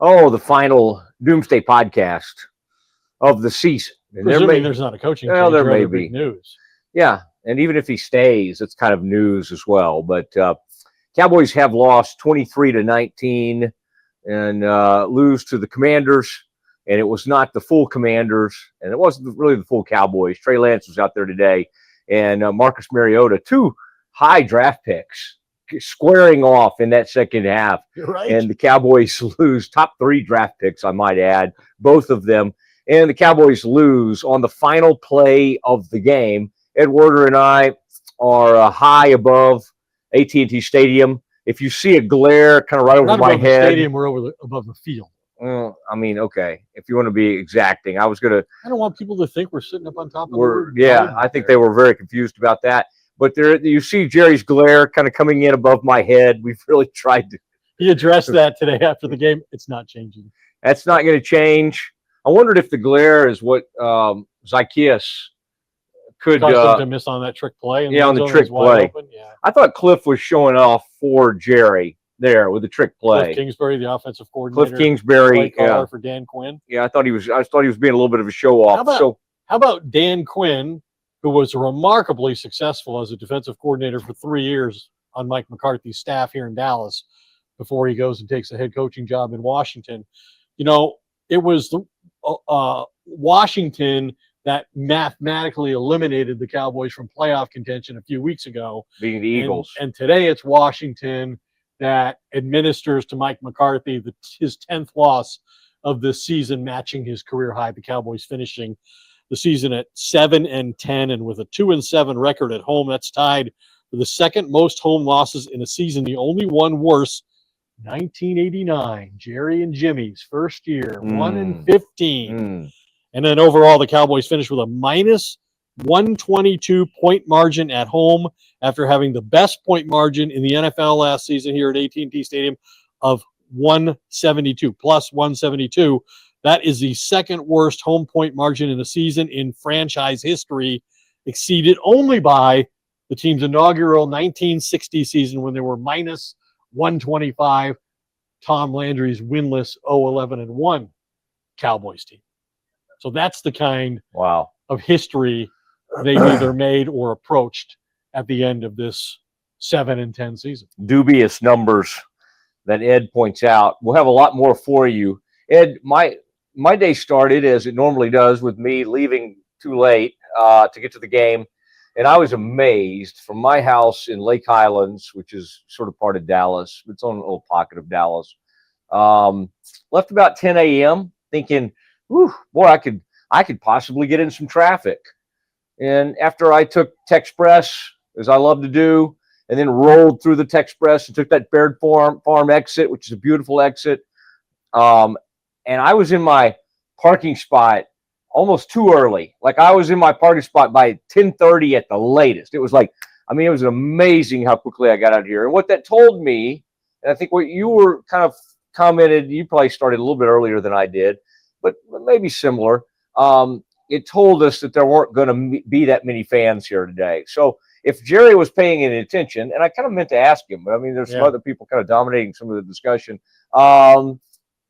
Oh, the final Doomsday podcast of the season. And there's not a coaching change. There may be news. Yeah, and even if he stays, it's kind of news as well. But Cowboys have lost 23-19 and lose to the Commanders. And it was not the full Commanders, and it wasn't really the full Cowboys. Trey Lance was out there today, and Marcus Mariota, 2 high draft picks, squaring off in that second half. You're right. And the Cowboys lose top 3 draft picks, I might add, both of them. And the Cowboys lose on the final play of the game. Ed Werder and I are high above AT&T Stadium. If you see a glare kind of right over my head. The stadium, we're above the field. I mean, okay, if you want to be exacting, I don't want people to think we're sitting up on top of I think they were very confused about that. But there, you see Jerry's glare kind of coming in above my head. We've really tried to. He addressed that today after the game. It's not changing. That's not going to change. I wondered if the glare is what Zacchaeus could to miss on that trick play. On the trick play. Yeah. I thought Cliff was showing off for Jerry there with the trick play. Cliff Kingsbury, the offensive coordinator. Cliff Kingsbury, for Dan Quinn. Yeah, I thought he was being a little bit of a show off. How about Dan Quinn, who was remarkably successful as a defensive coordinator for 3 years on Mike McCarthy's staff here in Dallas before he goes and takes a head coaching job in Washington. You know, it was Washington that mathematically eliminated the Cowboys from playoff contention a few weeks ago. Being the Eagles. And today it's Washington that administers to Mike McCarthy his 10th loss of this season, matching his career high. The Cowboys finishing the season at 7-10 and with a 2-7 record at home. That's tied for the second most home losses in a season. The only one worse, 1989, Jerry and Jimmy's first year, 1-15. And then overall, the Cowboys finished with a minus 122 point margin at home after having the best point margin in the NFL last season here at AT&T Stadium of 172, plus 172. That is the second worst home point margin in a season in franchise history, exceeded only by the team's inaugural 1960 season when they were minus 125, Tom Landry's winless 0-11-1 Cowboys team. So that's the kind of history they've either made or approached at the end of this 7-10 season. Dubious numbers that Ed points out. We'll have a lot more for you. Ed, my day started as it normally does with me leaving too late to get to the game. And I was amazed from my house in Lake Highlands, which is sort of part of Dallas, its own little pocket of Dallas. Left about 10 a.m. thinking, boy, I could possibly get in some traffic. And after I took Techspress, as I love to do, and then rolled through the Techspress and took that Baird Farm exit, which is a beautiful exit. And I was in my parking spot almost too early. Like I was in my parking spot by 10:30 at the latest. It was like, I mean, it was amazing how quickly I got out here. And what that told me, and I think what you were kind of commented, you probably started a little bit earlier than I did, but maybe similar. It told us that there weren't going to be that many fans here today. So if Jerry was paying any attention, and I kind of meant to ask him, but I mean, there's some other people kind of dominating some of the discussion. I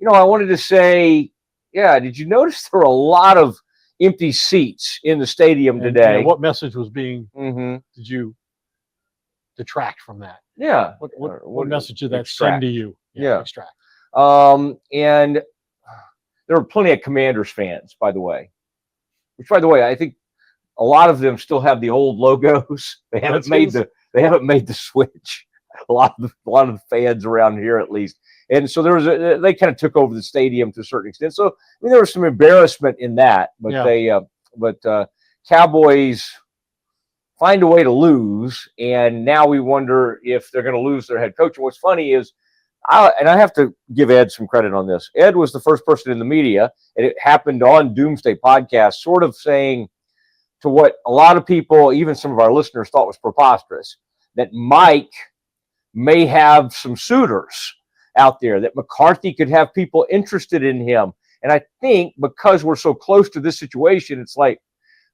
wanted to say, did you notice there were a lot of empty seats in the stadium today? What message was being, did you detract from that? Yeah. What message did that send to you? Extract. And there were plenty of Commanders fans, by the way. Which, by the way, I think a lot of them still have the old logos. They haven't made the switch. A lot of the fans around here, at least. And so they kind of took over the stadium to a certain extent. So I mean, there was some embarrassment in that, but Cowboys find a way to lose, and now we wonder if they're going to lose their head coach. And what's funny is, I have to give Ed some credit on this. Ed was the first person in the media, and it happened on Doomsday Podcast, sort of saying to what a lot of people, even some of our listeners, thought was preposterous, that Mike may have some suitors out there, that McCarthy could have people interested in him. And I think because we're so close to this situation, it's like,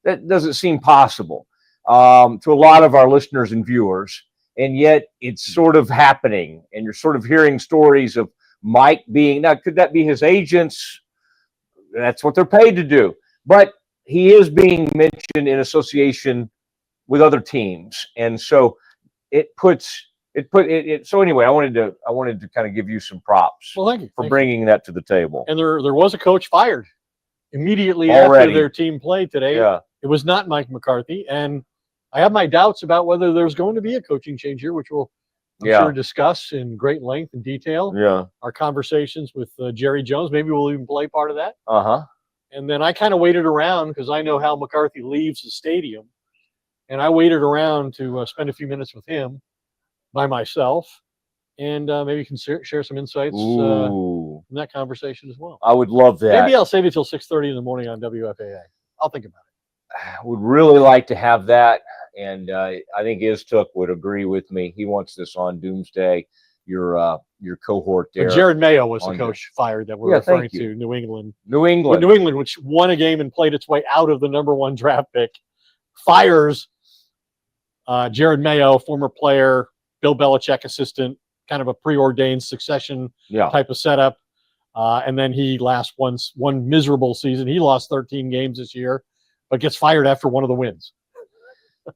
that doesn't seem possible to a lot of our listeners and viewers. And yet it's sort of happening. And you're sort of hearing stories of Mike being, now could that be his agents? That's what they're paid to do. But he is being mentioned in association with other teams. And so so anyway, I wanted to kind of give you some props Thank you for bringing that to the table. And there was a coach fired immediately Already. after their team played today. Yeah. It was not Mike McCarthy, and I have my doubts about whether there's going to be a coaching change here, which we'll I'm sure discuss in great length and detail. Yeah. Our conversations with Jerry Jones, maybe we'll even play part of that. Uh-huh. And then I kind of waited around because I know how McCarthy leaves the stadium, and I waited around to spend a few minutes with him by myself, and maybe you can share some insights from that conversation as well. I would love that. Maybe I'll save it till 6:30 in the morning on WFAA. I'll think about it. I would really like to have that, and I think Iztuk would agree with me. He wants this on Doomsday. Your cohort there. But Jared Mayo was the coach fired that we're referring to. New England, which won a game and played its way out of the #1 draft pick, fires Jared Mayo, former player, Bill Belichick assistant, kind of a preordained succession type of setup. And then he one miserable season. He lost 13 games this year, but gets fired after one of the wins.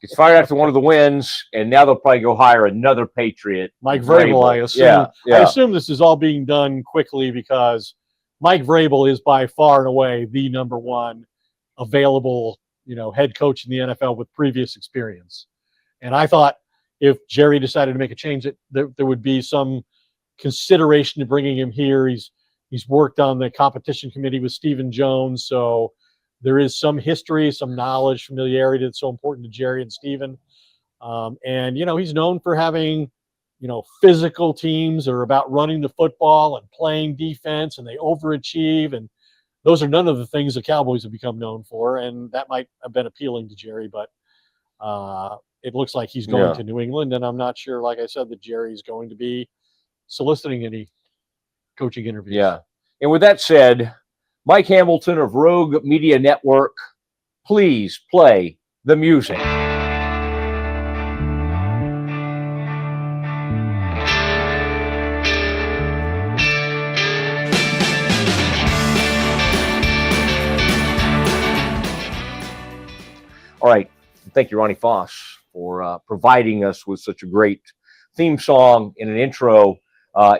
Gets fired after one of the wins, and now they'll probably go hire another Patriot. Mike Vrabel, I assume. I assume this is all being done quickly because Mike Vrabel is by far and away the #1 available, head coach in the NFL with previous experience. And I thought if Jerry decided to make a change, that there would be some consideration to bringing him here. He's worked on the competition committee with Stephen Jones, so there is some history, some knowledge, familiarity that's so important to Jerry and Stephen. And, he's known for having, physical teams that are about running the football and playing defense, and they overachieve. And those are none of the things the Cowboys have become known for. And that might have been appealing to Jerry, but it looks like he's going to New England. And I'm not sure, like I said, that Jerry's going to be soliciting any coaching interviews. Yeah. And with that said, Mike Hamilton of Rogue Media Network, please play the music. All right. Thank you, Ronnie Foss, for providing us with such a great theme song and an intro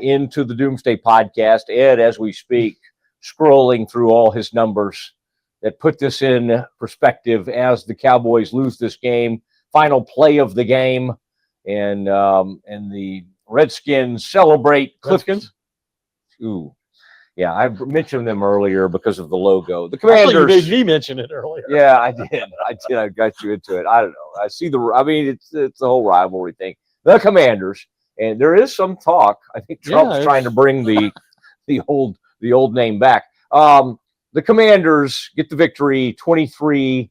into the Doomsday Podcast. Ed, as we speak, scrolling through all his numbers that put this in perspective as the Cowboys lose this game, final play of the game, and the Redskins celebrate. Redskins? Ooh, yeah, I mentioned them earlier because of the logo. The Commanders. You made me mention it earlier. Yeah, I did. I got you into it. I don't know. It's the whole rivalry thing. The Commanders, and there is some talk. I think Trump's trying to bring the old name back. The Commanders get the victory 23-19.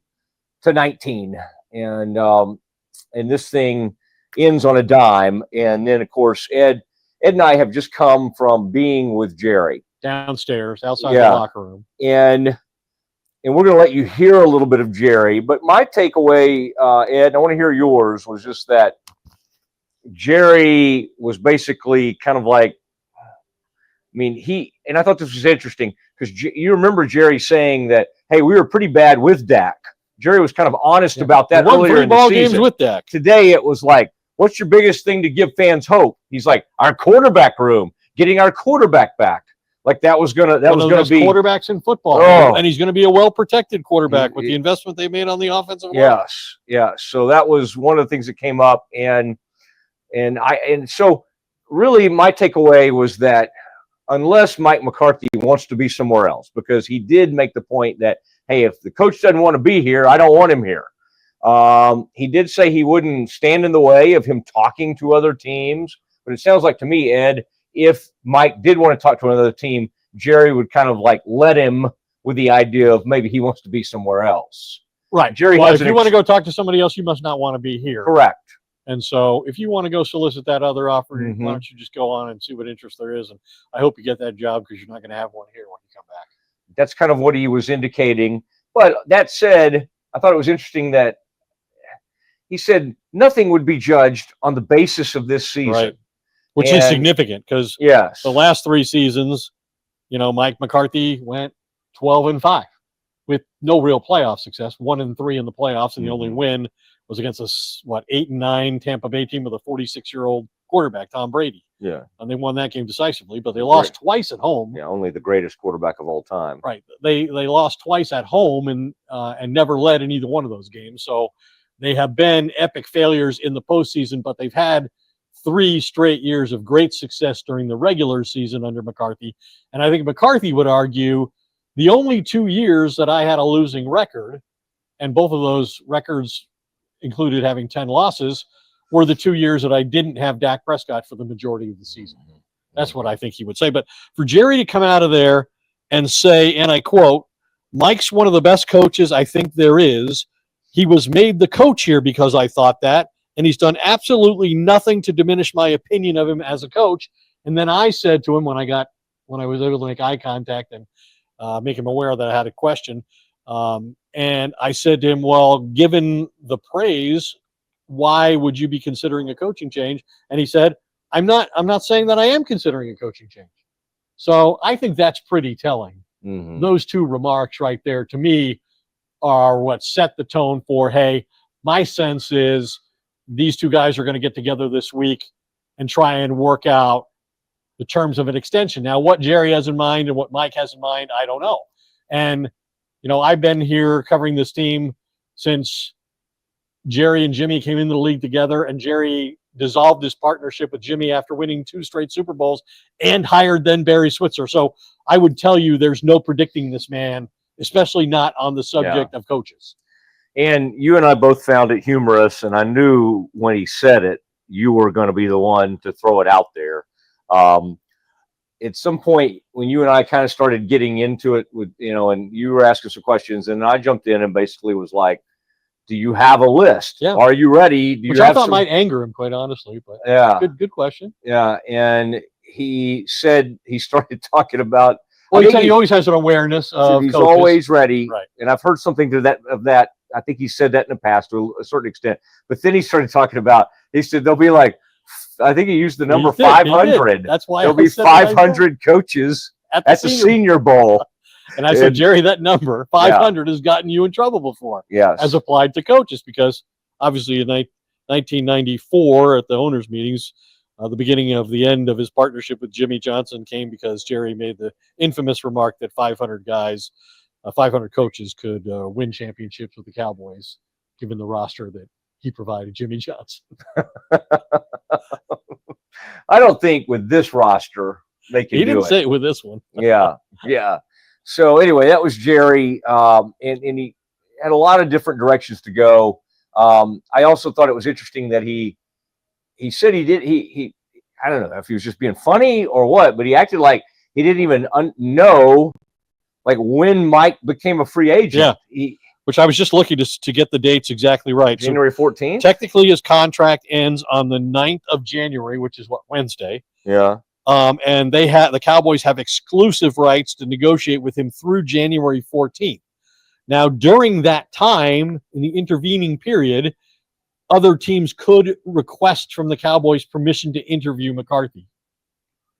And this thing ends on a dime. And then, of course, Ed and I have just come from being with Jerry. Downstairs, outside the locker room. And we're going to let you hear a little bit of Jerry. But my takeaway, Ed, I want to hear yours, was just that Jerry was basically kind of like, and I thought this was interesting because you remember Jerry saying that, hey, we were pretty bad with Dak. Jerry was kind of honest about that earlier in the season. Games with Dak. Today it was like, what's your biggest thing to give fans hope? He's like, our quarterback room, getting our quarterback back. Like that was gonna be quarterbacks in football, and he's going to be a well-protected quarterback with the investment they made on the offensive line. Yes. So that was one of the things that came up, and so really my takeaway was that unless Mike McCarthy wants to be somewhere else, because he did make the point that, hey, if the coach doesn't want to be here, I don't want him here. He did say he wouldn't stand in the way of him talking to other teams, but it sounds like to me, Ed, if Mike did want to talk to another team, Jerry would kind of like let him with the idea of maybe he wants to be somewhere else. Right. Jerry, if you want to go talk to somebody else, you must not want to be here. Correct. And so if you want to go solicit that other offer, why don't you just go on and see what interest there is? And I hope you get that job because you're not going to have one here when you come back. That's kind of what he was indicating. But that said, I thought it was interesting that he said nothing would be judged on the basis of this season. Right. which is significant because yes, the last 3 seasons, Mike McCarthy went 12-5 with no real playoff success. 1-3 in the playoffs, and the only win was against a 8-9 Tampa Bay team with a 46-year-old quarterback, Tom Brady. Yeah, and they won that game decisively, but they lost twice at home. Yeah, only the greatest quarterback of all time. Right. They lost twice at home and never led in either one of those games. So they have been epic failures in the postseason, but they've had 3 straight years of great success during the regular season under McCarthy. And I think McCarthy would argue the only 2 years that I had a losing record, and both of those records included having 10 losses, were the 2 years that I didn't have Dak Prescott for the majority of the season. That's what I think he would say. But for Jerry to come out of there and say, and I quote, "Mike's one of the best coaches I think there is. He was made the coach here because I thought that, and he's done absolutely nothing to diminish my opinion of him as a coach." And then I said to him when I was able to make eye contact and make him aware that I had a question, and I said to him, "Well, given the praise, why would you be considering a coaching change?" And he said, I'm not saying that I am considering a coaching change. So I think that's pretty telling. Those 2 remarks right there to me are what set the tone for, hey, my sense is these 2 guys are going to get together this week and try and work out the terms of an extension. Now, what Jerry has in mind and what Mike has in mind, I don't know. And, I've been here covering this team since Jerry and Jimmy came into the league together, and Jerry dissolved his partnership with Jimmy after winning 2 straight Super Bowls and hired then Barry Switzer. So I would tell you there's no predicting this man, especially not on the subject of coaches. And you and I both found it humorous, and I knew when he said it, you were going to be the one to throw it out there. At some point when you and I kind of started getting into it with, and you were asking some questions, and I jumped in and basically was like, do you have a list? Yeah. Are you ready? Which I thought might anger him, quite honestly. But good question. Yeah, and he said he started talking about. Well, he always has an awareness of. He's coaches. Always ready, right? And I've heard something to that. I think he said that in the past to a certain extent. But then he started talking about. He said there'll be like, I think he used the number 500. That's why there'll be 500 coaches at the Senior Bowl. And I said, Jerry, that number 500 has gotten you in trouble before. Yes. As applied to coaches, because obviously in 1994 at the owners' meetings, the beginning of the end of his partnership with Jimmy Johnson came because Jerry made the infamous remark that 500 coaches could win championships with the Cowboys, given the roster that he provided Jimmy Johnson. I don't think with this roster they can do it. He didn't say it with this one. Yeah. So anyway, that was Jerry, and he had a lot of different directions to go. I also thought it was interesting that he said he I don't know if he was just being funny or what, but he acted like he didn't even know like when Mike became a free agent. Yeah. Which I was just looking to get the dates exactly right. January 14th? Technically, his contract ends on the 9th of January, which is Wednesday. Yeah. And the Cowboys have exclusive rights to negotiate with him through January 14th. Now, during that time, in the intervening period, other teams could request from the Cowboys permission to interview McCarthy.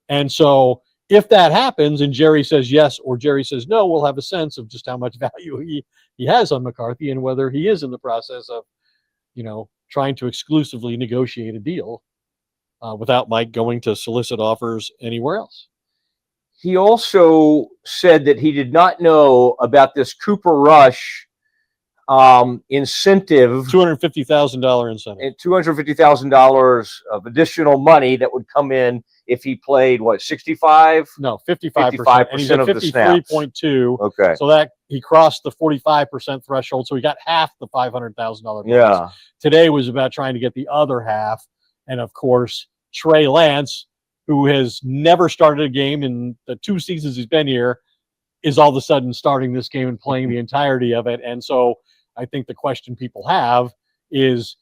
And so if that happens and Jerry says yes or Jerry says no, we'll have a sense of just how much value he has on McCarthy and whether he is in the process of, trying to exclusively negotiate a deal without Mike going to solicit offers anywhere else. He also said that he did not know about this Cooper Rush incentive, $250,000 incentive, and $250,000 of additional money that would come in if he played 65? No, 55%. And he's at 53.2. Okay. So that he crossed the 45% threshold. So he got half the $500,000 bonus. Yeah. Today was about trying to get the other half. And of course, Trey Lance, who has never started a game in the 2 seasons he's been here, is all of a sudden starting this game and playing the entirety of it. And so I think the question people have is,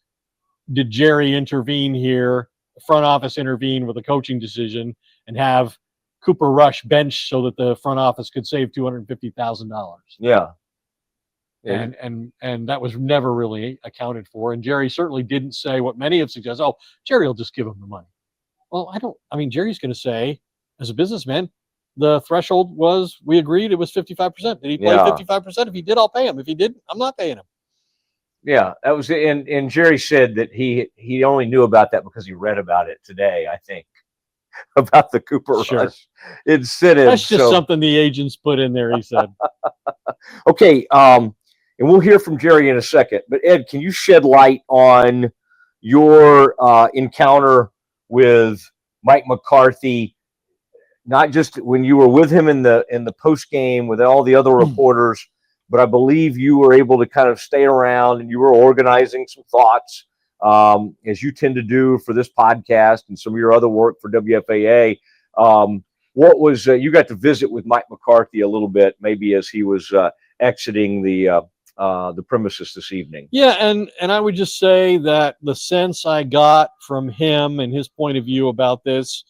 did Jerry intervene here, the front office intervene with a coaching decision and have Cooper Rush bench so that the front office could save $250,000? Yeah. And that was never really accounted for. And Jerry certainly didn't say what many have suggested. Oh, Jerry will just give him the money. Well, Jerry's going to say, as a businessman, the threshold was, we agreed it was 55%. Did he play 55%? If he did, I'll pay him. If he didn't, I'm not paying him. Yeah, that was it. And Jerry said that he only knew about that because he read about it today, I think, about the Cooper Rush incentive. That's just something the agents put in there, he said. Okay, and we'll hear from Jerry in a second. But Ed, can you shed light on your encounter with Mike McCarthy, not just when you were with him in the post game with all the other reporters, but I believe you were able to kind of stay around and you were organizing some thoughts, as you tend to do for this podcast and some of your other work for WFAA. What was you got to visit with Mike McCarthy a little bit, maybe as he was exiting the premises this evening? Yeah, and I would just say that the sense I got from him and his point of view about this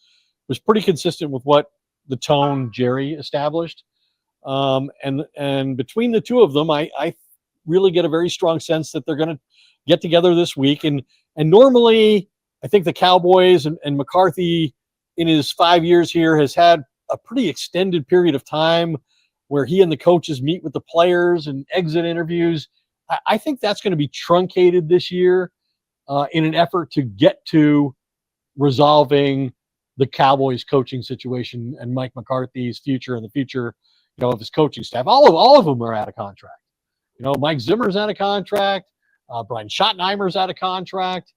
was pretty consistent with what the tone Jerry established. And between the two of them, I really get a very strong sense that they're going to get together this week. And normally, I think the Cowboys and McCarthy, in his 5 years here, has had a pretty extended period of time where he and the coaches meet with the players and exit interviews. I think that's going to be truncated this year in an effort to get to resolving the Cowboys coaching situation and Mike McCarthy's future and the future, of his coaching staff. All of them are out of contract. Mike Zimmer's out of contract. Brian Schottenheimer's out of contract.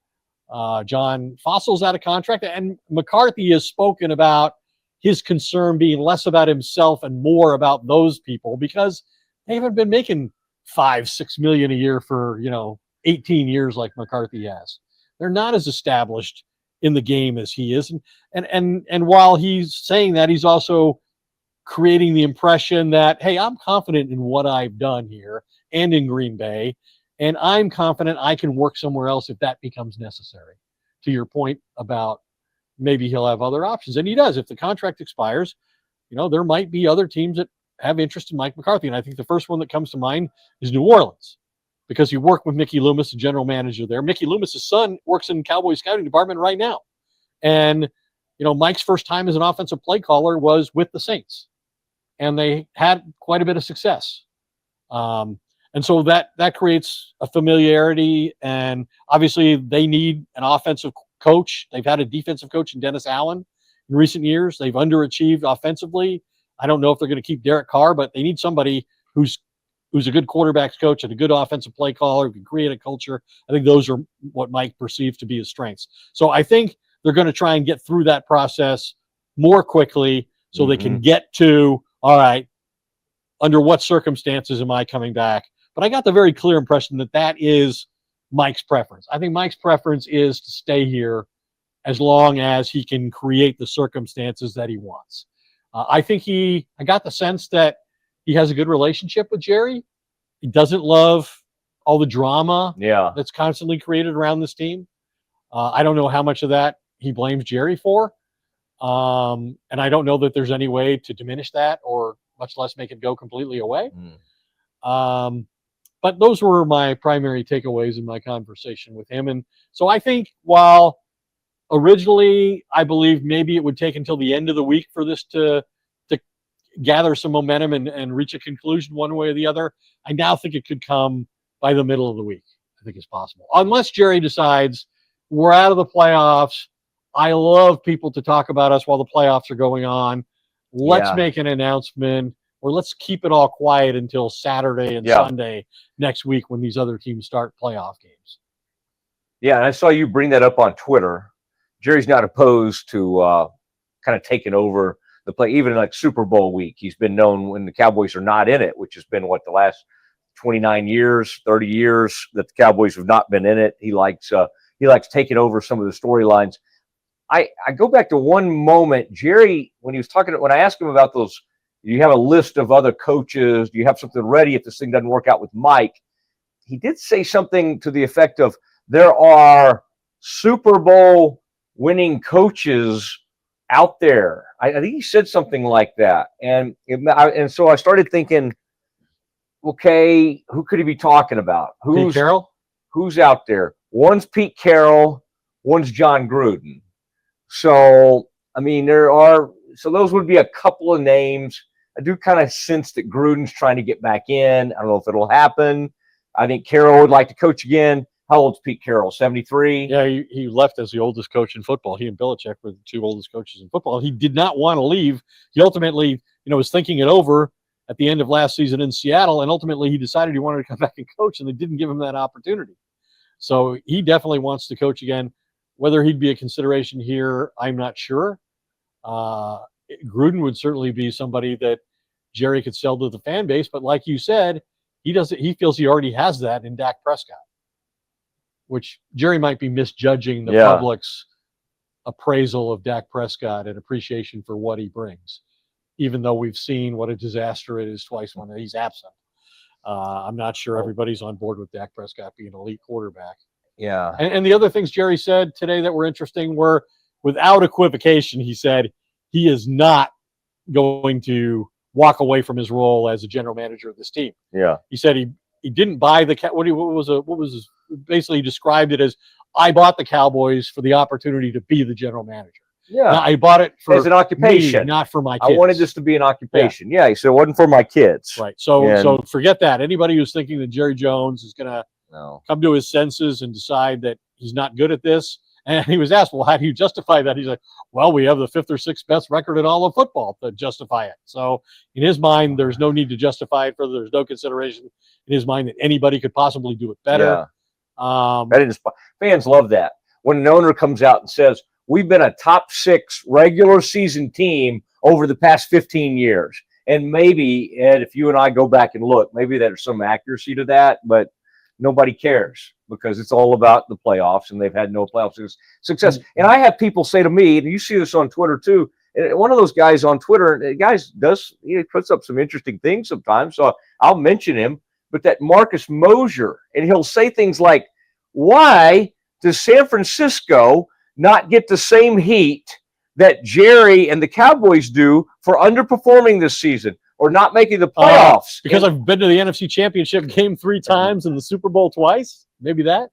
John Fossil's out of contract. And McCarthy has spoken about his concern being less about himself and more about those people because they haven't been making $5-6 million a year for 18 years like McCarthy has. They're not as established in the game as he is, and while he's saying that, he's also creating the impression that, hey, I'm confident in what I've done here and in Green Bay, and I'm confident I can work somewhere else if that becomes necessary. To your point about maybe he'll have other options, and he does. If the contract expires, there might be other teams that have interest in Mike McCarthy, and I think the first one that comes to mind is New Orleans, because he worked with Mickey Loomis, the general manager there. Mickey Loomis's son works in Cowboys scouting department right now, and Mike's first time as an offensive play caller was with the Saints, and they had quite a bit of success. And so that creates a familiarity, and obviously they need an offensive coach. They've had a defensive coach in Dennis Allen in recent years. They've underachieved offensively. I don't know if they're going to keep Derek Carr, but they need somebody who's a good quarterback's coach and a good offensive play caller who can create a culture. I think those are what Mike perceived to be his strengths. So I think they're going to try and get through that process more quickly so they can get to, all right, under what circumstances am I coming back? But I got the very clear impression that is Mike's preference. I think Mike's preference is to stay here as long as he can create the circumstances that he wants. I got the sense that he has a good relationship with Jerry. He doesn't love all the drama that's constantly created around this team. I don't know how much of that he blames Jerry for. And I don't know that there's any way to diminish that or much less make it go completely away. But those were my primary takeaways in my conversation with him. And so I think while originally I believe maybe it would take until the end of the week for this to gather some momentum and reach a conclusion one way or the other, I now think it could come by the middle of the week. I think it's possible. Unless Jerry decides we're out of the playoffs. I love people to talk about us while the playoffs are going on. Let's make an announcement, or let's keep it all quiet until Saturday and Sunday next week when these other teams start playoff games. Yeah, and I saw you bring that up on Twitter. Jerry's not opposed to kind of taking over the play, even like Super Bowl week. He's been known when the Cowboys are not in it, which has been the last 29 years, 30 years that the Cowboys have not been in it. He likes taking over some of the storylines. I go back to one moment, Jerry, when I asked him about those, do you have a list of other coaches? Do you have something ready if this thing doesn't work out with Mike? He did say something to the effect of, there are Super Bowl winning coaches out there. I think he said something like that. And so I started thinking, okay, who could he be talking about? Pete Carroll? Who's out there? One's Pete Carroll, one's John Gruden. So, I mean, those would be a couple of names. I do kind of sense that Gruden's trying to get back in. I don't know if it'll happen. I think Carroll would like to coach again. How old's Pete Carroll? 73? Yeah, he left as the oldest coach in football. He and Belichick were the two oldest coaches in football. He did not want to leave. He ultimately, was thinking it over at the end of last season in Seattle, and ultimately he decided he wanted to come back and coach, and they didn't give him that opportunity. So he definitely wants to coach again. Whether he'd be a consideration here, I'm not sure. Gruden would certainly be somebody that Jerry could sell to the fan base, but like you said, he feels he already has that in Dak Prescott, which Jerry might be misjudging the public's appraisal of Dak Prescott and appreciation for what he brings, even though we've seen what a disaster it is twice when he's absent. I'm not sure everybody's on board with Dak Prescott being an elite quarterback. Yeah. And the other things Jerry said today that were interesting were, without equivocation, he said he is not going to walk away from his role as a general manager of this team. Yeah. He said he didn't buy basically described it as, I bought the Cowboys for the opportunity to be the general manager. Yeah. Now, I bought it for as an occupation, me, not for my kids. I wanted this to be an occupation. Yeah, he said it wasn't for my kids. Right. So forget that. Anybody who's thinking that Jerry Jones is going to come to his senses and decide that he's not good at this. And he was asked, well, how do you justify that? He's like, well, we have the 5th or 6th best record in all of football to justify it. So in his mind, there's no need to justify it further. There's no consideration in his mind that anybody could possibly do it better. Yeah. Fans love that. When an owner comes out and says, we've been a top 6 regular season team over the past 15 years. And maybe, Ed, if you and I go back and look, maybe there's some accuracy to that, but nobody cares because it's all about the playoffs, and they've had no playoff success. And I have people say to me, and you see this on Twitter too, and one of those guys on Twitter, he puts up some interesting things sometimes, so I'll mention him, but that Marcus Mosier, and he'll say things like, why does San Francisco not get the same heat that Jerry and the Cowboys do for underperforming this season or not making the playoffs? Because I've been to the NFC Championship game 3 times and the Super Bowl twice. Maybe that.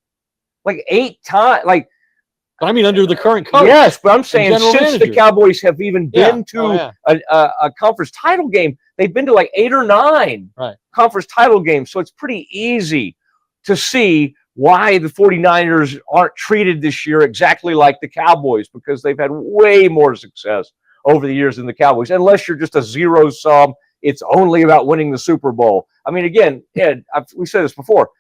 Like 8 times. But I mean, under the current coach. Yes, but I'm saying since the Cowboys have even been to a conference title game, they've been to like 8 or 9 conference title games. So it's pretty easy to see why the 49ers aren't treated this year exactly like the Cowboys, because they've had way more success over the years than the Cowboys. Unless you're just a zero sum, it's only about winning the Super Bowl. I mean, again, Ed, we said this before.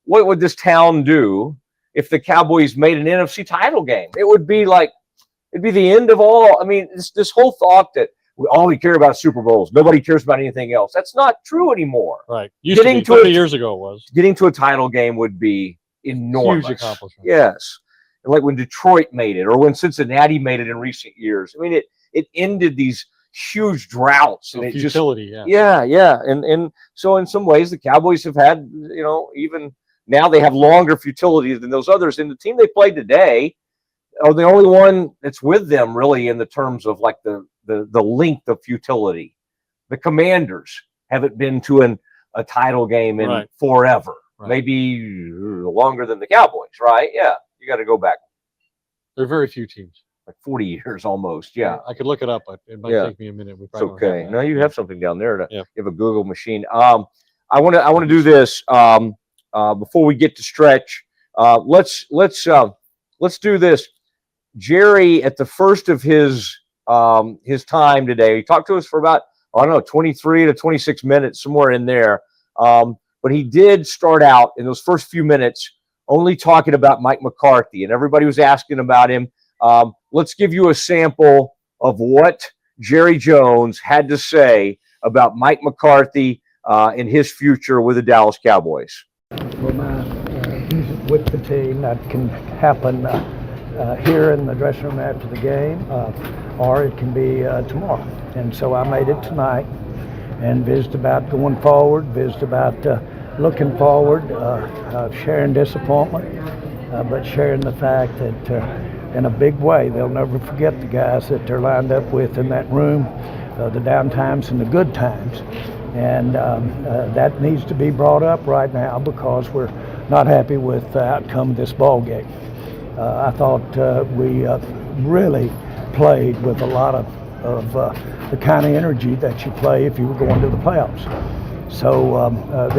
What would this town do if the Cowboys made an NFC title game? It'd be the end of all. I mean, this whole thought that all we care about is Super Bowls. Nobody cares about anything else. That's not true anymore. Right. Getting to 20 years ago it was. Getting to a title game would be enormous. Huge accomplishment. Yes. And like when Detroit made it or when Cincinnati made it in recent years. I mean, it ended these huge droughts. And futility, yeah. And so in some ways the Cowboys have had, even now they have longer futility than those others. And the team they played today are the only one that's with them really in the terms of like the length of futility. The Commanders haven't been to a title game in forever. Right. Maybe longer than the Cowboys, right? Yeah, you got to go back. There are very few teams. Like 40 years almost, yeah. I could look it up, but it might take me a minute. It's okay. No, you have something down there. You have a Google machine. I want to do this before we get to stretch. Let's do this. Jerry, at the first of his time today, he talked to us for about 23 to 26 minutes, somewhere in there. But he did start out in those first few minutes only talking about Mike McCarthy, and everybody was asking about him. Let's give you a sample of what Jerry Jones had to say about Mike McCarthy and his future with the Dallas Cowboys. Well, he's with the team. That can happen here in the dressing room after the game, or it can be tomorrow. And so I made it tonight and visit about going forward, visit about looking forward, sharing disappointment, but sharing the fact that in a big way, they'll never forget the guys that they're lined up with in that room, the down times and the good times. And that needs to be brought up right now because we're not happy with the outcome of this ball game. I thought we really played with a lot of the kind of energy that you play if you were going to the playoffs. So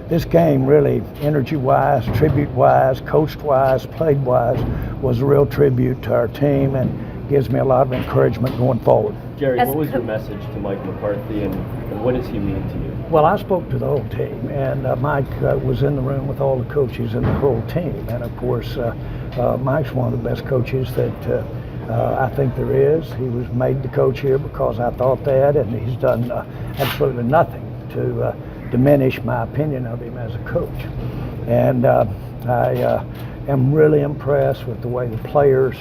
this game really, energy-wise, tribute-wise, coached-wise, played-wise, was a real tribute to our team and gives me a lot of encouragement going forward. Jerry, what was your message to Mike McCarthy, and what does he mean to you? Well, I spoke to the whole team, and Mike was in the room with all the coaches and the whole team. And of course, Mike's one of the best coaches that I think there is. He was made the coach here because I thought that, and he's done absolutely nothing to diminish my opinion of him as a coach. And I am really impressed with the way the players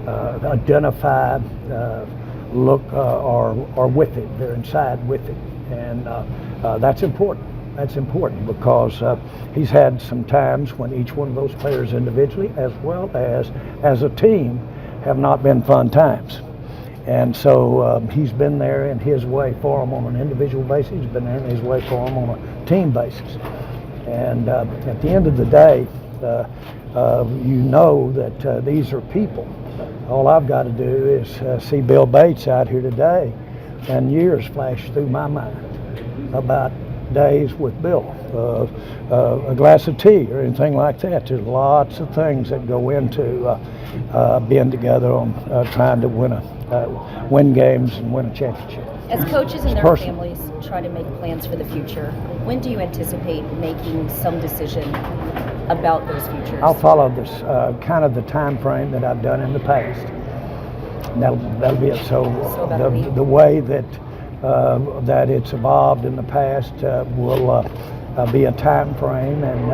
identify, look, are with it. They're inside with it, and that's important. That's important because he's had some times when each one of those players individually, as well as a team, have not been fun times. And so he's been there in his way for them on an individual basis. He's been there in his way for them on a team basis. And at the end of the day, you know that these are people. All I've got to do is see Bill Bates out here today, and years flash through my mind about days with Bill, a glass of tea or anything like that. There's lots of things that go into being together on trying to win games and win a championship. As coaches and their families try to make plans for the future, when do you anticipate making some decision about those futures? I'll follow this kind of the time frame that I've done in the past. That'll be it. So the way that that it's evolved in the past will be a time frame, and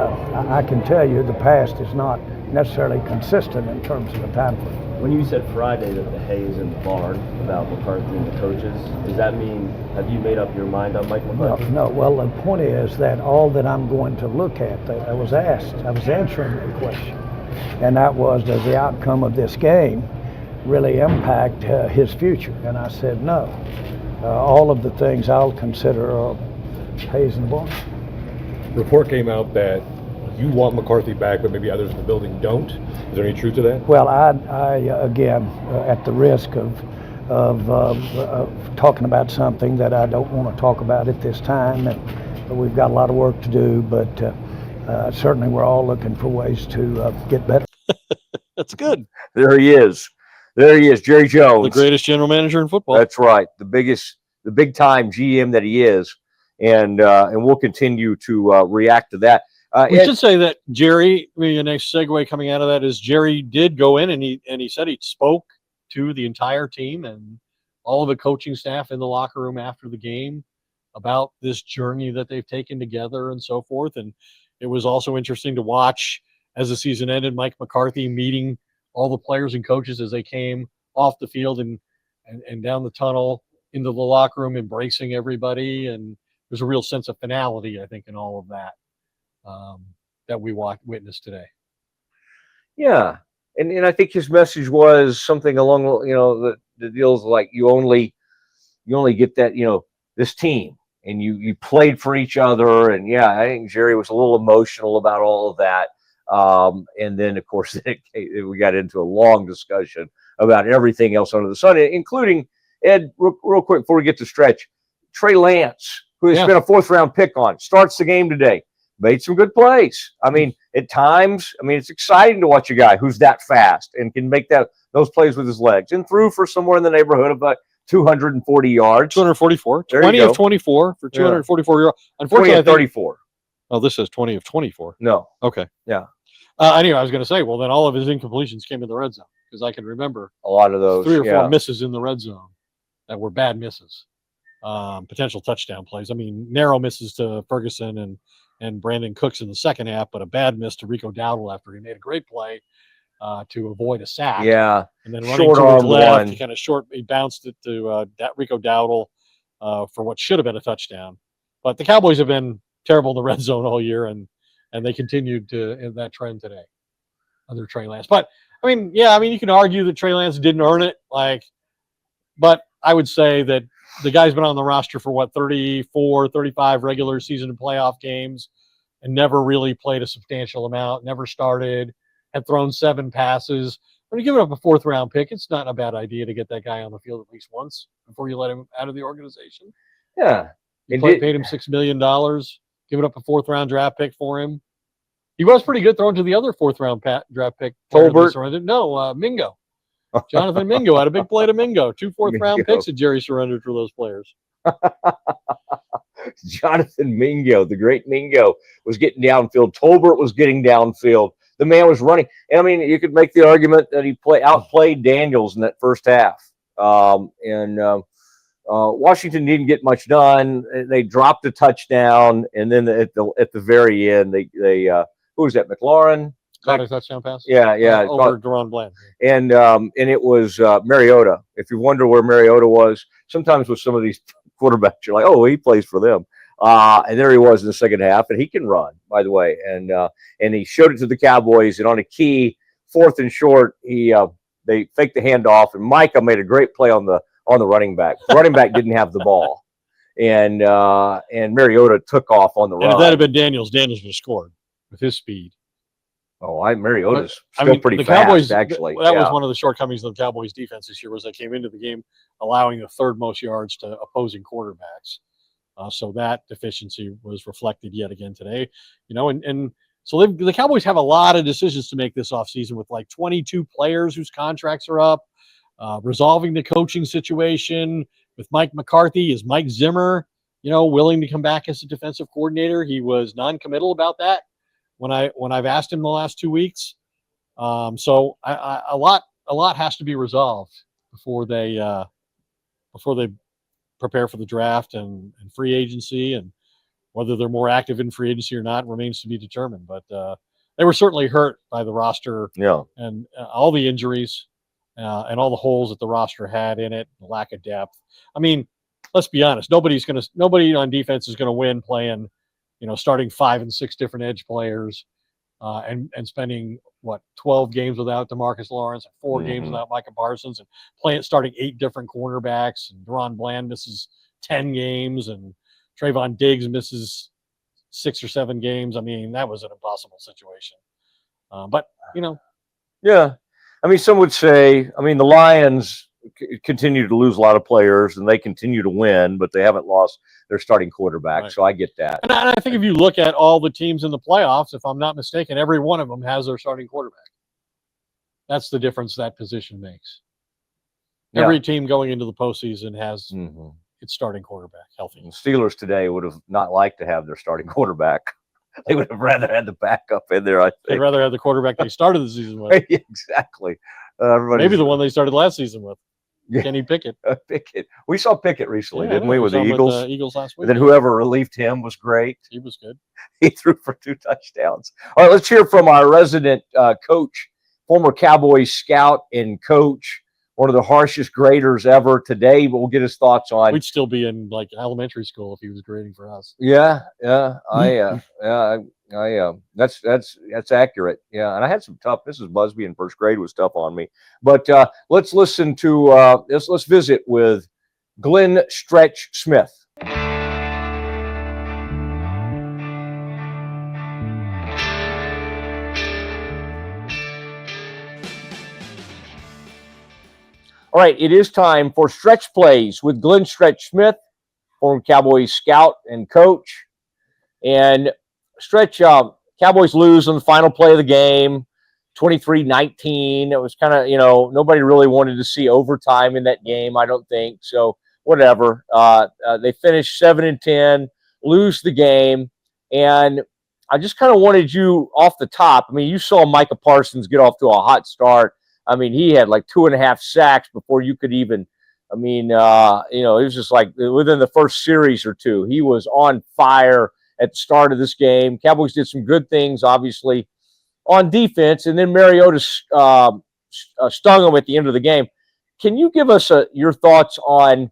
I can tell you the past is not necessarily consistent in terms of the time frame. When you said Friday that the hay is in the barn about McCarthy and the coaches, does that mean, have you made up your mind on Mike McCarthy? No. Well, the point is that all that I'm going to look at, I was answering the question, and that was, does the outcome of this game really impact his future? And I said no. All of the things I'll consider are hays in the barn. Report came out that you want McCarthy back, but maybe others in the building don't. Is there any truth to that? Well, I again, at the risk of talking about something that I don't want to talk about at this time, and we've got a lot of work to do, but certainly we're all looking for ways to get better. That's good. There he is. Jerry Jones, The greatest general manager in football. That's right. The big time GM that he is. And we'll continue to react to that. We should say that Jerry, the next segue coming out of that is Jerry did go in and he said he spoke to the entire team and all of the coaching staff in the locker room after the game about this journey that they've taken together and so forth. And it was also interesting to watch as the season ended, Mike McCarthy meeting all the players and coaches as they came off the field and down the tunnel into the locker room, embracing everybody. And there's a real sense of finality, I think, in all of that that we witnessed today. Yeah, and I think his message was something along the deals like you only get that this team, and you played for each other, and yeah, I think Jerry was a little emotional about all of that. And then, of course, we got into a long discussion about everything else under the sun, including, Ed, real quick before we get to stretch, Trey Lance, who has been a fourth-round pick starts the game today, made some good plays. I mean, at times, it's exciting to watch a guy who's that fast and can make those plays with his legs, and threw for somewhere in the neighborhood of about 240 yards. 244. 20 of 24 for 244 yards. Unfortunately, 20 of 34. Oh, this says 20 of 24. No. Okay. Yeah. Anyway, I was going to say, well, then all of his incompletions came in the red zone, because I can remember a lot of those 3 or 4 misses in the red zone that were bad misses, potential touchdown plays. Narrow misses to Ferguson and Brandon Cooks in the second half, but a bad miss to Rico Dowdle after he made a great play to avoid a sack. Yeah. And then running to his left, he bounced it to Rico Dowdle for what should have been a touchdown. But the Cowboys have been terrible in the red zone all year, and they continued in that trend today under Trey Lance. But you can argue that Trey Lance didn't earn it, but I would say that the guy's been on the roster for 34, 35 regular season and playoff games, and never really played a substantial amount, never started, had thrown 7 passes. when you're giving up a 4th-round pick, it's not a bad idea to get that guy on the field at least once before you let him out of the organization. Yeah. You paid him $6 million, giving up a 4th-round draft pick for him. He was pretty good throwing to the other 4th-round draft pick. Tolbert? No, Mingo. Jonathan Mingo had a big play to Mingo. 2 4th-round picks that Jerry surrendered for those players. Jonathan Mingo, the great Mingo, was getting downfield. Tolbert was getting downfield. The man was running. And, I mean, you could make the argument that he outplayed Daniels in that first half. Washington didn't get much done. They dropped a touchdown, and then at the very end, they who was that? McLaurin caught a touchdown pass. Yeah. Over Deron Bland. And it was Mariota. If you wonder where Mariota was, sometimes with some of these quarterbacks, you're like, oh, he plays for them. And there he was in the second half, and he can run, by the way. And he showed it to the Cowboys, and on a key 4th and short, they faked the handoff, and Micah made a great play on the running back. The running back didn't have the ball, and Mariota took off on the run. And if that had been Daniels would have scored with his speed. Oh, Mariota's still pretty fast, Cowboys, actually. That was one of the shortcomings of the Cowboys' defense this year, was they came into the game allowing the 3rd most yards to opposing quarterbacks. So that deficiency was reflected yet again today. And so the Cowboys have a lot of decisions to make this offseason with like 22 players whose contracts are up, resolving the coaching situation with Mike McCarthy. Is Mike Zimmer, willing to come back as a defensive coordinator? He was non-committal about that when I've asked him the last 2 weeks. So a lot has to be resolved before they prepare for the draft and free agency, and whether they're more active in free agency or not remains to be determined. But they were certainly hurt by the roster and all the injuries and all the holes that the roster had in it, the lack of depth. I mean, let's be honest. Nobody on defense is going to win playing, starting 5 and 6 different edge players and spending 12 games without DeMarcus Lawrence and 4 games without Micah Parsons, and starting 8 different cornerbacks, and Deron Bland misses 10 games, and Trayvon Diggs misses 6 or 7 games. I mean, that was an impossible situation. But yeah. I mean, some would say, the Lions continue to lose a lot of players, and they continue to win, but they haven't lost their starting quarterback. Right. So I get that. And I think if you look at all the teams in the playoffs, if I'm not mistaken, every one of them has their starting quarterback. That's the difference that position makes. Yeah. Every team going into the postseason has its starting quarterback healthy. The Steelers today would have not liked to have their starting quarterback. They would have rather had the backup in there, I think. They'd rather have the quarterback they started the season with. Exactly. Maybe the one they started last season with. Yeah. Kenny Pickett. Pickett. We saw Pickett recently, didn't we, with the Eagles? With the Eagles last week. And then whoever relieved him was great. He was good. He threw for 2 touchdowns. All right, let's hear from our resident coach, former Cowboys scout and coach, one of the harshest graders ever today, but we'll get his thoughts on. We'd still be in elementary school if he was grading for us. Yeah. That's accurate. Yeah, and I had some tough. Mrs. Busby in first grade was tough on me. But let's listen to let's visit with Glenn Stretch Smith. All right, it is time for Stretch Plays with Glenn Stretch Smith, former Cowboys scout and coach. And Stretch, Cowboys lose on the final play of the game, 23-19. It was kind of, nobody really wanted to see overtime in that game, I don't think. So whatever. They finished 7-10, lose the game. And I just kind of wanted you off the top. I mean, you saw Micah Parsons get off to a hot start. I mean, he had like 2.5 sacks before you could even, it was just like within the first series or two, he was on fire at the start of this game. Cowboys did some good things, obviously, on defense, and then Mariota stung him at the end of the game. Can you give us your thoughts on,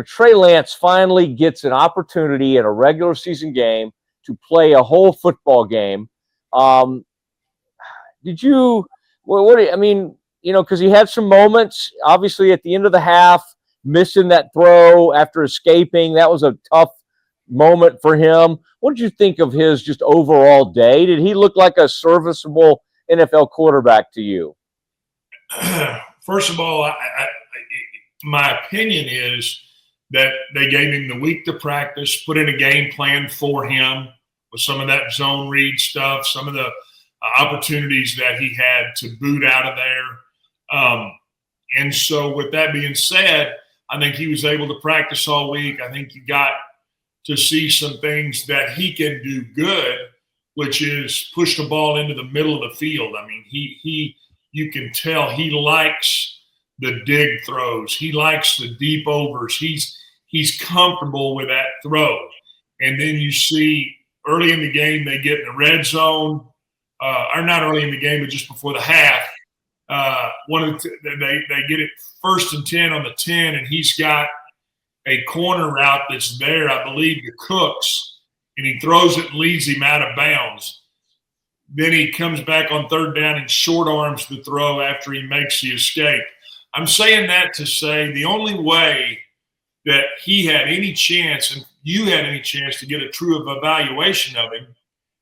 Trey Lance finally gets an opportunity in a regular season game to play a whole football game? Because he had some moments, obviously, at the end of the half, missing that throw after escaping. That was a tough moment for him. What did you think of his just overall day? Did he look like a serviceable NFL quarterback to you? first of all, my opinion is that they gave him the week to practice, put in a game plan for him with some of that zone read stuff, some of the opportunities that he had to boot out of there. And so with that being said, I think he was able to practice all week. I think you got to see some things that he can do good, which is push the ball into the middle of the field. I mean, you can tell he likes the dig throws. He likes the deep overs. He's comfortable with that throw. And then you see early in the game, they get in the red zone, or not early in the game, but just before the half. They get it 1st and 10 on the 10, and he's got a corner route that's there, I believe, to Cooks, and he throws it and leads him out of bounds. Then he comes back on 3rd down and short arms the throw after he makes the escape. I'm saying that to say the only way that he had any chance and you had any chance to get a true evaluation of him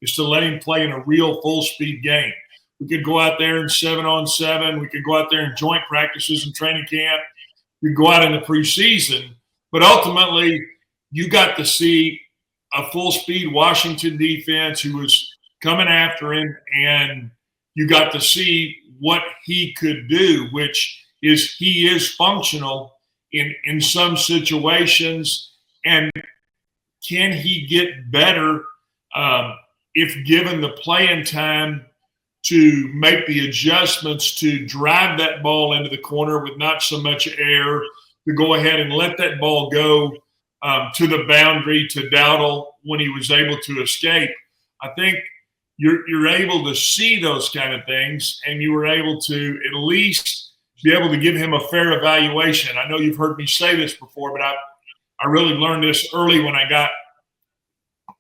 is to let him play in a real full-speed game. We could go out there in 7-on-7. We could go out there in joint practices and training camp. We could go out in the preseason. But ultimately, you got to see a full-speed Washington defense who was coming after him, and you got to see what he could do, which is he is functional in some situations. And can he get better if given the playing time to make the adjustments to drive that ball into the corner with not so much air, to go ahead and let that ball go to the boundary to Dowdle when he was able to escape. I think you're able to see those kind of things, and you were able to at least be able to give him a fair evaluation. I know you've heard me say this before, but I really learned this early when I got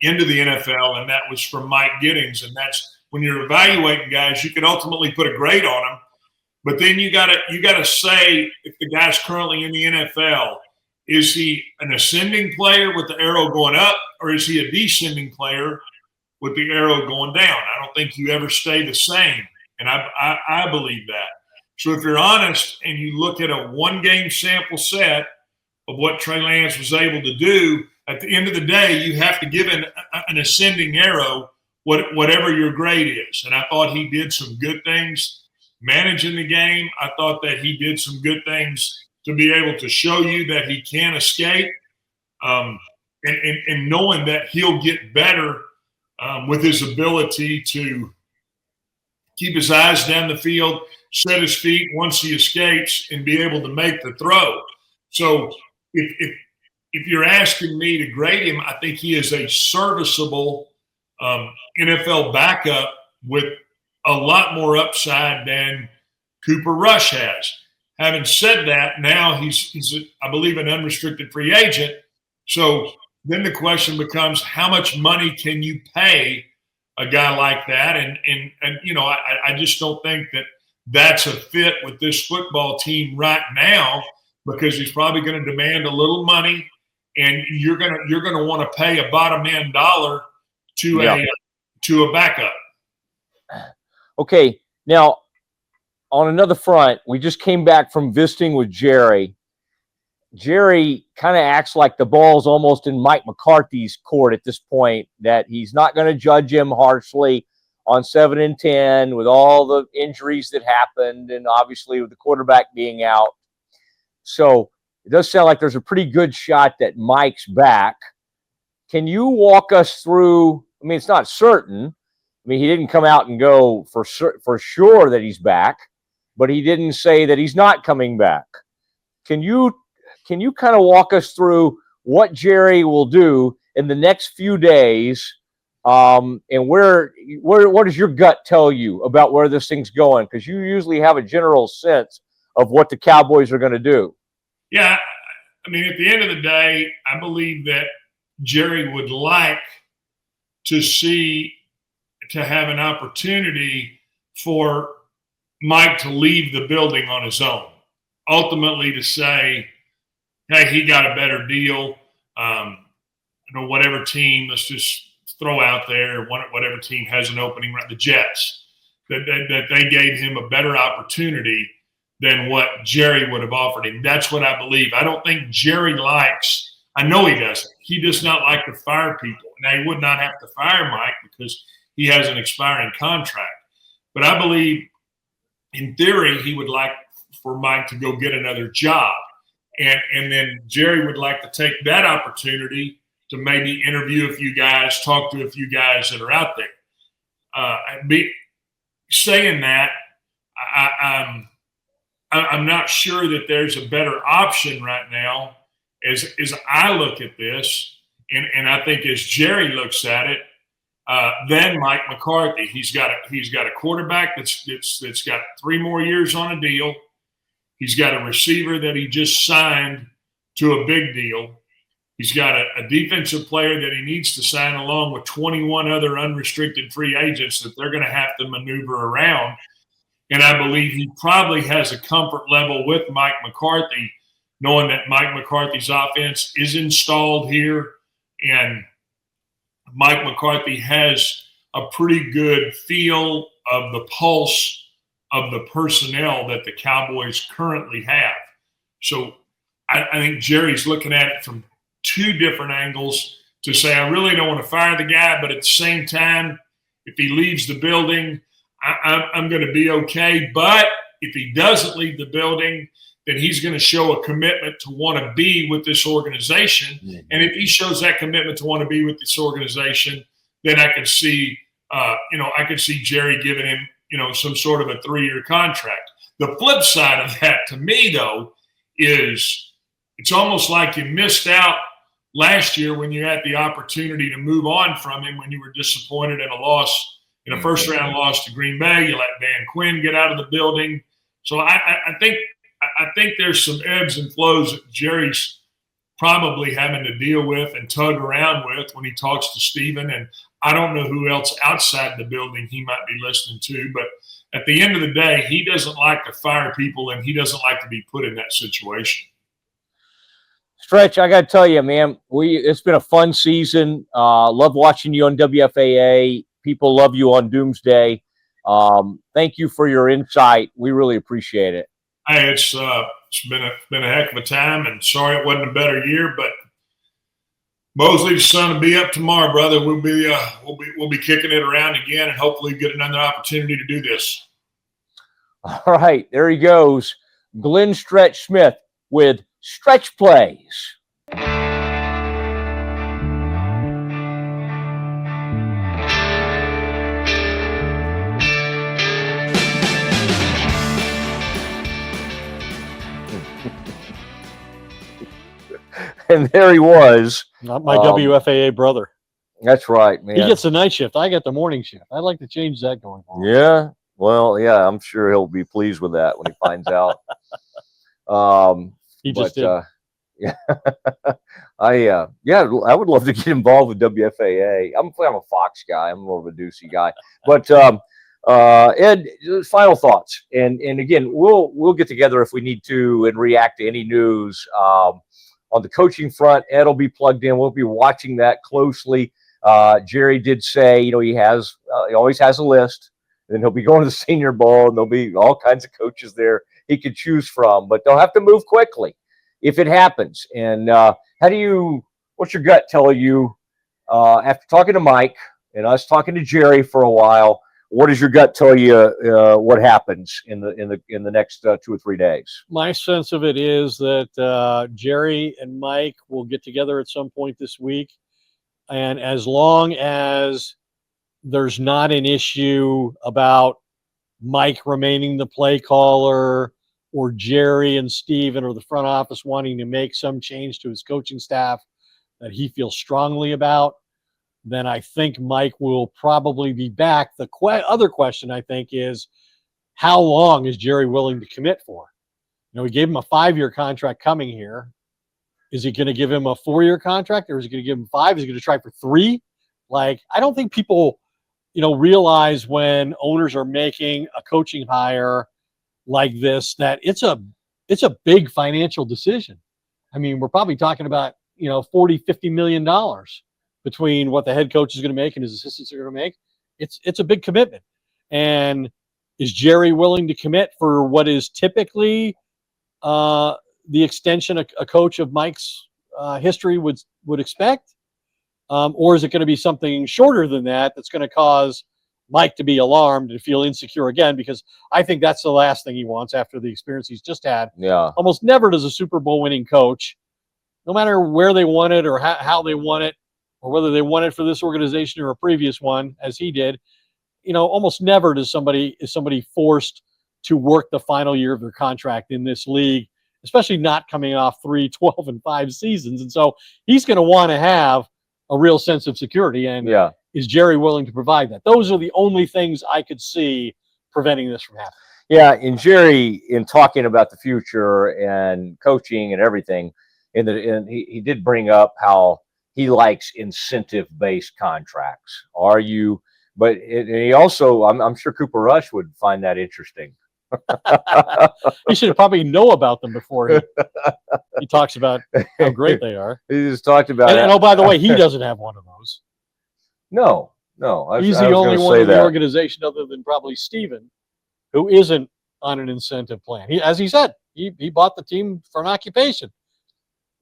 into the NFL, and that was from Mike Giddings, and that's when you're evaluating guys, you can ultimately put a grade on them, but then you gotta say if the guy's currently in the NFL, is he an ascending player with the arrow going up, or is he a descending player with the arrow going down? I don't think you ever stay the same, and I believe that. So if you're honest and you look at a one-game sample set of what Trey Lance was able to do, at the end of the day, you have to give an ascending arrow whatever your grade is. And I thought he did some good things managing the game. I thought that he did some good things to be able to show you that he can escape, and knowing that he'll get better with his ability to keep his eyes down the field, set his feet once he escapes, and be able to make the throw. So if you're asking me to grade him, I think he is a serviceable NFL backup with a lot more upside than Cooper Rush has. Having said that, now he's I believe, an unrestricted free agent. So then the question becomes, how much money can you pay a guy like that? And you know, I just don't think that that's a fit with this football team right now, because he's probably going to demand a little money, and you're gonna want to pay a bottom end dollar to a backup. Okay, now on another front, we just came back from visiting with Jerry. Jerry kind of acts like the ball's almost in Mike McCarthy's court at this point, that he's not going to judge him harshly on 7 and 10 with all the injuries that happened, and obviously with the quarterback being out. So it does sound like there's a pretty good shot that Mike's back. Can you walk us through? I mean, it's not certain. I mean, he didn't come out and go for sure that he's back, but he didn't say that he's not coming back. Can you kind of walk us through what Jerry will do in the next few days, and what does your gut tell you about where this thing's going? Because you usually have a general sense of what the Cowboys are going to do. Yeah, I mean, at the end of the day, I believe that Jerry would like to have an opportunity for Mike to leave the building on his own. Ultimately, to say, hey, he got a better deal. Whatever team, let's just throw out there, whatever team has an opening, the Jets, that they gave him a better opportunity than what Jerry would have offered him. That's what I believe. I don't think Jerry likes – I know he doesn't. He does not like to fire people. Now, he would not have to fire Mike because he has an expiring contract. But I believe, in theory, he would like for Mike to go get another job. And then Jerry would like to take that opportunity to maybe interview a few guys, talk to a few guys that are out there. Saying that, I'm not sure that there's a better option right now as I look at this, and I think as Jerry looks at it, than Mike McCarthy. He's got a quarterback that's got 3 more years on a deal. He's got a receiver that he just signed to a big deal. He's got a defensive player that he needs to sign along with 21 other unrestricted free agents that they're going to have to maneuver around. And I believe he probably has a comfort level with Mike McCarthy, knowing that Mike McCarthy's offense is installed here, and Mike McCarthy has a pretty good feel of the pulse of the personnel that the Cowboys currently have. So I think Jerry's looking at it from 2 different angles to say, I really don't want to fire the guy, but at the same time, if he leaves the building, I'm going to be okay. But if he doesn't leave the building, then he's going to show a commitment to want to be with this organization. Mm-hmm. And if he shows that commitment to want to be with this organization, then I could see, I could see Jerry giving him, some sort of a 3-year contract. The flip side of that to me, though, is it's almost like you missed out last year when you had the opportunity to move on from him when you were disappointed in a loss, in a first-round loss to Green Bay. You let Dan Quinn get out of the building. So I think there's some ebbs and flows that Jerry's probably having to deal with and tug around with when he talks to Steven. And I don't know who else outside the building he might be listening to. But at the end of the day, he doesn't like to fire people, and he doesn't like to be put in that situation. Stretch, I got to tell you, man, it's been a fun season. Love watching you on WFAA. People love you on Doomsday. Thank you for your insight. We really appreciate it. Hey, it's been a heck of a time, and sorry it wasn't a better year, but Mosley's sun will be up tomorrow, brother. We'll be kicking it around again, and hopefully get another opportunity to do this. All right, there he goes, Glenn Stretch Smith with Stretch Plays. And there he was. Not my WFAA brother. That's right, man. He gets the night shift. I get the morning shift. I'd like to change that going forward. Yeah. Well, yeah, I'm sure he'll be pleased with that when he finds out. He just did. Yeah. I would love to get involved with WFAA. I'm a Fox guy. I'm more of a Ducey guy. But Ed, final thoughts. And again, we'll get together if we need to and react to any news. On the coaching front, Ed will be plugged in. We'll be watching that closely. Jerry did say, he always has a list, and he'll be going to the Senior Bowl, and there'll be all kinds of coaches there he could choose from, but they'll have to move quickly if it happens. And what's your gut tell you after talking to Mike and us talking to Jerry for a while? What does your gut tell you what happens in the next 2 or 3 days? My sense of it is that Jerry and Mike will get together at some point this week. And as long as there's not an issue about Mike remaining the play caller or Jerry and Steven or the front office wanting to make some change to his coaching staff that he feels strongly about, then I think Mike will probably be back. The other question, I think, is how long is Jerry willing to commit for? We gave him a 5-year contract coming here. Is he going to give him a 4-year contract, or is he going to give him 5? Is he going to try for 3? I don't think people, realize when owners are making a coaching hire like this that it's a big financial decision. I mean, we're probably talking about, $40-50 million between what the head coach is going to make and his assistants are going to make. It's a big commitment. And Is Jerry willing to commit for what is typically the extension a coach of Mike's history would expect? Or is it going to be something shorter than that that's going to cause Mike to be alarmed and feel insecure again? Because I think that's the last thing he wants after the experience he's just had. Yeah. Almost never does a Super Bowl winning coach, no matter where they won it or how they won it, or whether they won it for this organization or a previous one, as he did, almost never is somebody forced to work the final year of their contract in this league, especially not coming off 3, 12, and 5 seasons. And so he's going to want to have a real sense of security. And is Jerry willing to provide that? Those are the only things I could see preventing this from happening. Yeah, and Jerry, in talking about the future and coaching and everything, and he did bring up how he likes incentive-based contracts. But he also, I'm sure Cooper Rush would find that interesting. He should probably know about them before he talks about how great they are. He just talked about it. And oh, by the way, he doesn't have one of those. No. He's the only one in the organization other than probably Steven who isn't on an incentive plan. As he said, he bought the team for an occupation.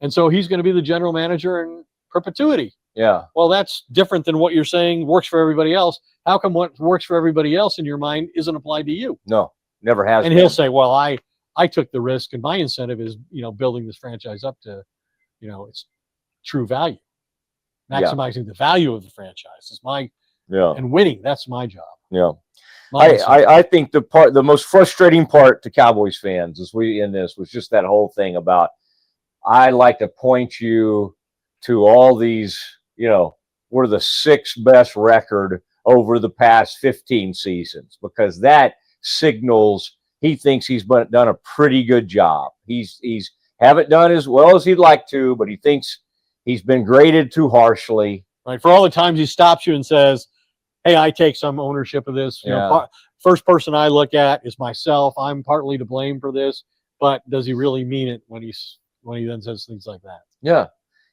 And so he's going to be the general manager in perpetuity. Yeah. Well, that's different than what you're saying works for everybody else. How come what works for everybody else in your mind isn't applied to you? No, never has. And he'll say, well, I took the risk, and my incentive is, building this franchise up to, its true value. Maximizing the value of the franchise is and winning, that's my job. Yeah. I think the most frustrating part to Cowboys fans as we in this was just that whole thing about, I like to point you to all these, we're the 6th best record over the past 15 seasons, because that signals he thinks he's done a pretty good job. He's haven't done as well as he'd like to, but he thinks he's been graded too harshly. Right. For all the times he stops you and says, hey, I take some ownership of this. First person I look at is myself. I'm partly to blame for this, but does he really mean it when he then says things like that? Yeah.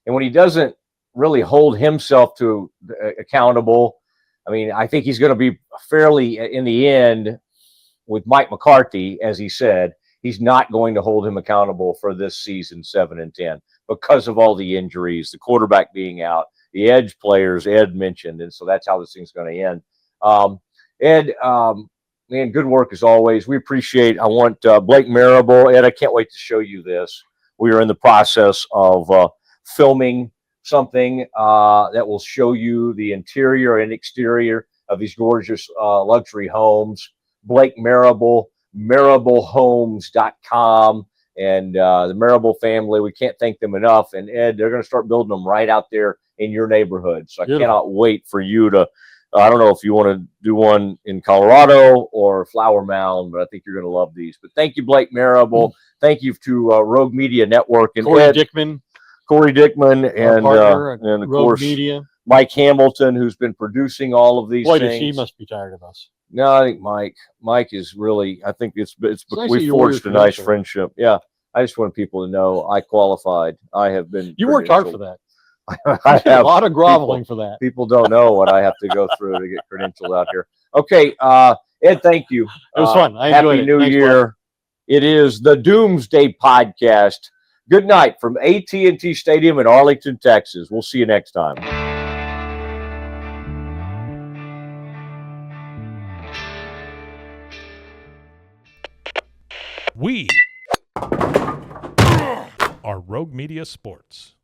And when he doesn't really hold himself to accountable, I mean, I think he's going to be fairly, in the end, with Mike McCarthy, as he said, he's not going to hold him accountable for this season 7-10 because of all the injuries, the quarterback being out, the edge players Ed mentioned, and so that's how this thing's going to end. Ed, man, good work as always. We appreciate. I want Blake Marable. Ed, I can't wait to show you this. We are in the process of filming something that will show you the interior and exterior of these gorgeous luxury homes. Blake Marable, marablehomes.com, and the Marable family. We can't thank them enough. And Ed, they're going to start building them right out there in your neighborhood. So I cannot wait for you to, I don't know if you want to do one in Colorado or Flower Mound, but I think you're going to love these. But thank you, Blake Marable. Thank you to Rogue Media Network and Corey Ed, Dickman, and of course Media. Mike Hamilton, who's been producing all of these Boy, things. he must be tired of us. No, I think Mike is really. I think it's nice we forged a nice friendship. Yeah, I just want people to know I qualified. I have been. You worked hard for that. I have a lot of groveling for that. People don't know what I have to go through to get credentialed out here. Okay, Ed, thank you. It was fun. I enjoyed Happy New Year. Mark. It is the Doomsday Podcast. Good night from AT&T Stadium in Arlington, Texas. We'll see you next time. We are Rogue Media Sports.